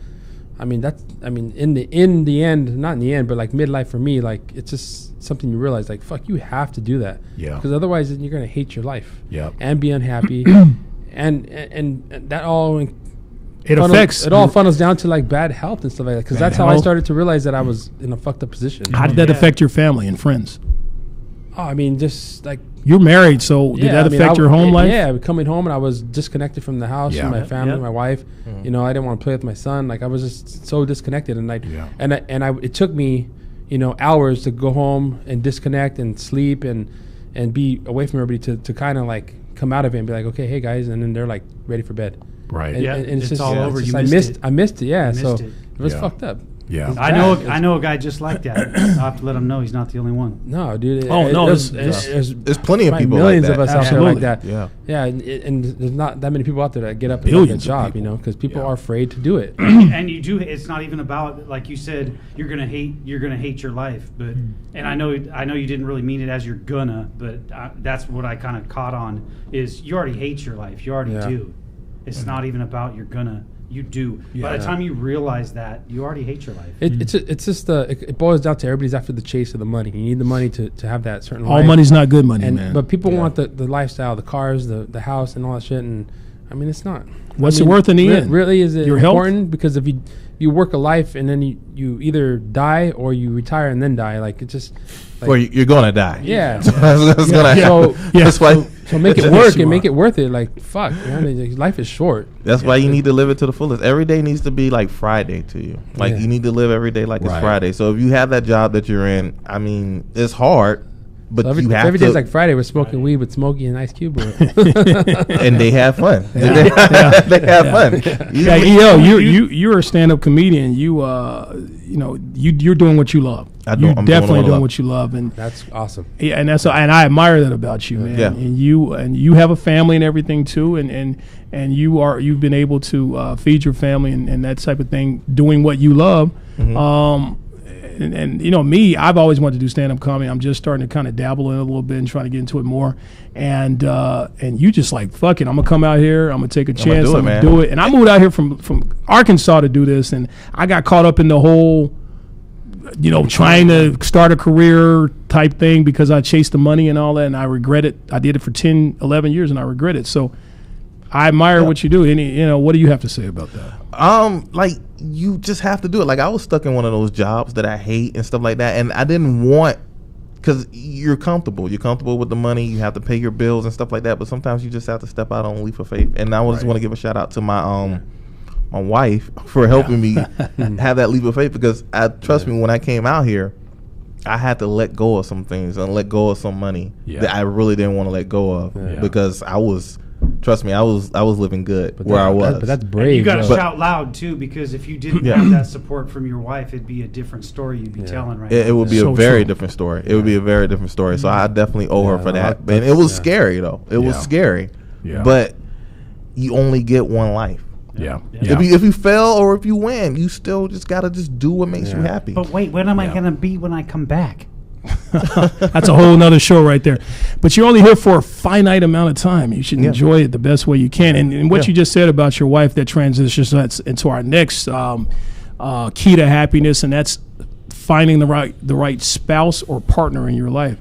I mean, in the end, not in the end, but like midlife for me, like it's just something you realize, like, fuck, you have to do that. Yeah. Because otherwise, then you're gonna hate your life. Yep. And be unhappy, and that all It all funnels down to like bad health and stuff like that. Because that's how I started to realize that I was in a fucked up position. How did that affect your family and friends? Oh, I mean, just like. You're married, so did that affect your home life? Yeah, coming home and I was disconnected from the house, from my family, my wife. You know, I didn't want to play with my son. Like I was just so disconnected, and it took me, you know, hours to go home and disconnect and sleep and be away from everybody to kind of like come out of it and be like, okay, hey guys, and then they're like ready for bed. Right. And, and it's just all over. I missed it. Yeah. So it was fucked up. Yeah. I know a guy just like that. I'll have to let him know he's not the only one. No, dude. There's plenty of people millions like that. of us out there like that. Yeah. Yeah, and there's not that many people out there that get up and do that job, you know, because people are afraid to do it. And you do. It's not even about, like you said, you're gonna hate your life. But and I know you didn't really mean it as you're gonna, but that's what I kind of caught on is you already hate your life. You already do. It's not even about you're gonna. You do. By the time you realize that, you already hate your life. It boils down to everybody's after the chase of the money. You need the money to have that certain All life. money's not good money, man. But people want the lifestyle, the cars, the house, and all that shit. And I mean, it's not. What's it worth in the end? Really, is it Your important? health? Because if you work a life and then you either die or you retire and then die, like it's just. Like, Or you're gonna die. Yeah. That's gonna happen. That's why. So make it work and make it worth it. Like fuck, man, life is short. That's why you need to live it to the fullest. Every day needs to be like Friday to you. Like you need to live every day like it's Friday. So if you have that job that you're in, I mean, it's hard, but so you have every to. day's like Friday. We're smoking weed with Smokey and Ice Cube, and they have fun. They have fun. Yeah, you're a stand-up comedian. You're doing what you love. You're definitely doing what you love, and that's awesome. Yeah, and and I admire that about you, man. Yeah. And you have a family and everything too, and you've been able to feed your family and that type of thing, doing what you love. Mm-hmm. And you know me, I've always wanted to do stand-up comedy. I'm just starting to kind of dabble in it a little bit and trying to get into it more. And you just like, fuck it, I'm gonna come out here, I'm gonna take a chance, I'm gonna do it. And I moved out here from Arkansas to do this, and I got caught up in the whole, trying to start a career type thing because I chased the money and all that, and I regret it. I did it for 10, 11 years, and I regret it. So I admire what you do. What do you have to say about that? Like you just have to do it. Like I was stuck in one of those jobs that I hate and stuff like that, and I didn't want, because you're comfortable with the money, you have to pay your bills and stuff like that, but sometimes you just have to step out on a leap of faith. And I just want to give a shout out to my my wife for helping me have that leap of faith, because trust me, when I came out here, I had to let go of some things and let go of some money that I really didn't want to let go of because I was. Trust me, I was living good I was. But that's brave. You got to shout loud too, because if you didn't have that support from your wife, it'd be a different story you'd be telling right now. It would be a very different story. It would be a very different story. So I definitely owe her for that. And it was scary though. It was scary. Yeah. But you only get one life. Yeah. If you fail or if you win, you still just gotta do what makes you happy. But wait, when am I gonna be when I come back? That's a whole nother show right there. But you're only here for a finite amount of time. You should enjoy it the best way you can. And what you just said about your wife, that transitions us into our next key to happiness, and that's finding the right spouse or partner in your life.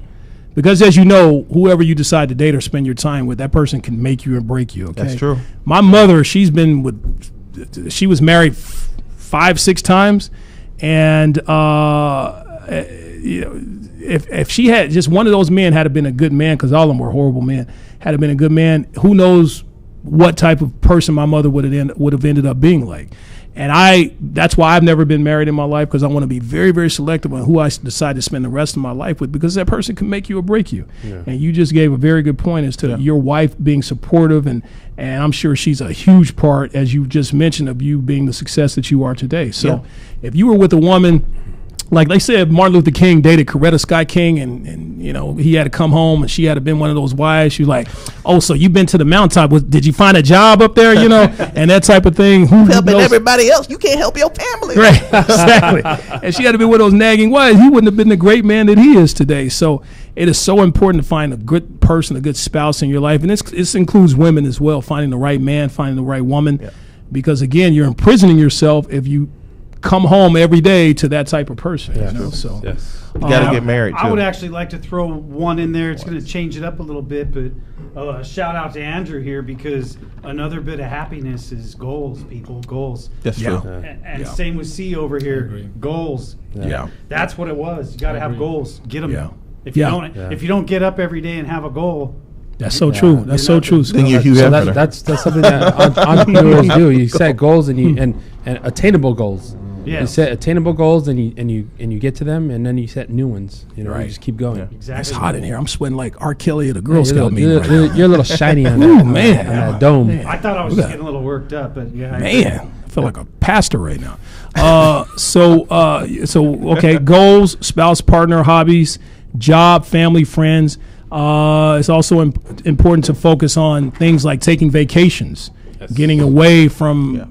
Because as you know, whoever you decide to date or spend your time with, that person can make you and break you. Okay? That's true. My mother, she was married 5-6 times, and if she had just one of those men had been a good man, because all of them were horrible men, had been a good man, who knows what type of person my mother would have ended up being like. And that's why I've never been married in my life, because I want to be very, very selective on who I decide to spend the rest of my life with, because that person can make you or break you. Yeah. And you just gave a very good point as to your wife being supportive, and I'm sure she's a huge part, as you just mentioned, of you being the success that you are today. So if you were with a woman, like they said, Martin Luther King dated Coretta Scott King, and he had to come home, and she had to been one of those wives. She was like, "Oh, so you've been to the mountaintop? Did you find a job up there? And that type of thing." Who helping everybody else? You can't help your family, right? Exactly. And she had to be one of those nagging wives. He wouldn't have been the great man that he is today. So it is so important to find a good person, a good spouse in your life, and this includes women as well. Finding the right man, finding the right woman, because again, you're imprisoning yourself if you come home every day to that type of person. Yeah, you know? So yes. You got to get married, too. I would actually like to throw one in there. It's going to change it up a little bit, but shout out to Andrew here, because another bit of happiness is goals, people. Goals. That's Yeah. true. And same with C over here. Goals. yeah. That's what it was. You got to have goals. Get them. Yeah. If you Yeah. don't, if you don't get up every day and have a goal, That's so true. That's so true. Then you're Scott. Hugh So Hefner. that's something that entrepreneurs do. You set goals and attainable goals. yeah, You set attainable goals and you get to them, and then you set new ones. You know, Right. you just keep going. exactly. It's hot in here. I'm sweating like R. Kelly at a Girl You're, Scout meeting. right now. you're a little shiny on Ooh, that, man. on that dome. I thought I was just getting a little worked up, but yeah, Man, I feel like a pastor right now. So okay, goals, spouse, partner, hobbies, job, family, friends. It's also important to focus on things like taking vacations, getting away from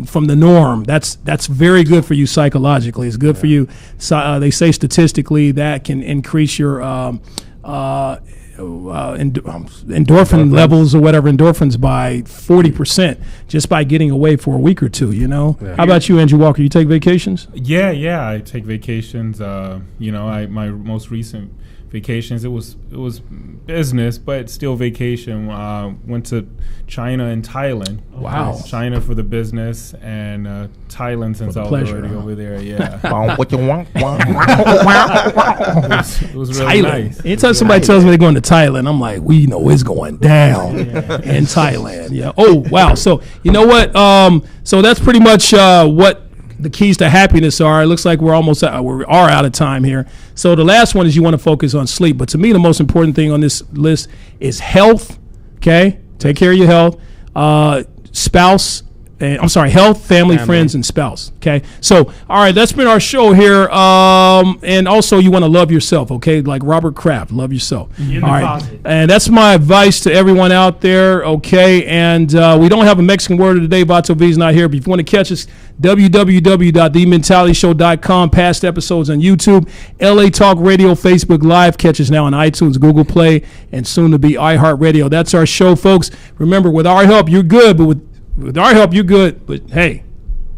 from the norm. That's very good for you psychologically. It's good for you. So, they say statistically that can increase your endorphin levels or whatever, endorphins by 40% just by getting away for a week or two. How about you, Andrew Walker? You take vacations? Yeah, I take vacations. My most recent vacations, it was business, but still vacation. Went to China and Thailand. Wow. China for the business, and Thailand, since I was pleasure, already huh? over there. Yeah, What you want? it was really nice. Anytime somebody tells me they're going to Thailand, I'm like, we know it's going down in Thailand. Yeah. Oh, wow. So, you know what? So that's pretty much what the keys to happiness are. It looks like we are out of time here. So the last one is you want to focus on sleep. But to me, the most important thing on this list is health. Okay? Take care of your health. Health, family, friends, and spouse. Okay? So, all right, that's been our show here. And also, you want to love yourself, okay? Like Robert Kraft, love yourself. In the All right. closet. And that's my advice to everyone out there, okay? And we don't have a Mexican word of the day. Vato V's not here. But if you want to catch us, www.thementalityshow.com. Past episodes on YouTube. LA Talk Radio, Facebook Live. Catch us now on iTunes, Google Play, and soon to be iHeartRadio. That's our show, folks. Remember, with our help, you're good, but with our help, you're good. But hey,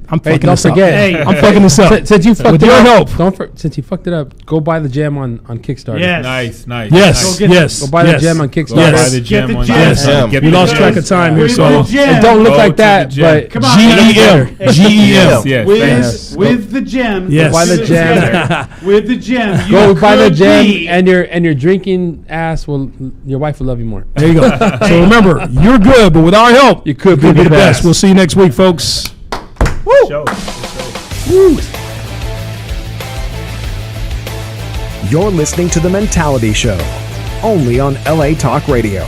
I'm fucking don't this up. forget. Hey, I'm fucking this up. Since you fucked With it your up, help. since you fucked it up, go buy the gem on Kickstarter. Yes. Nice. Yes, Go get yes. Go buy the gem on Go Kickstarter. Yes. buy the gem Get the on gem. Yes. Amazon. Get We the lost gem. track of time here, With so the gem. It don't look Go like to that, the gem. but Come on, GEM. Yes. Yes. with the gem. Yes. Buy the gem. Together. With the gem. go you buy the could gem, be- and your drinking ass your wife will love you more. there you go. So remember, you're good, but with our help, You could be be the best. We'll see you next week, folks. Show. You're listening to The Mentality Show, only on LA Talk Radio.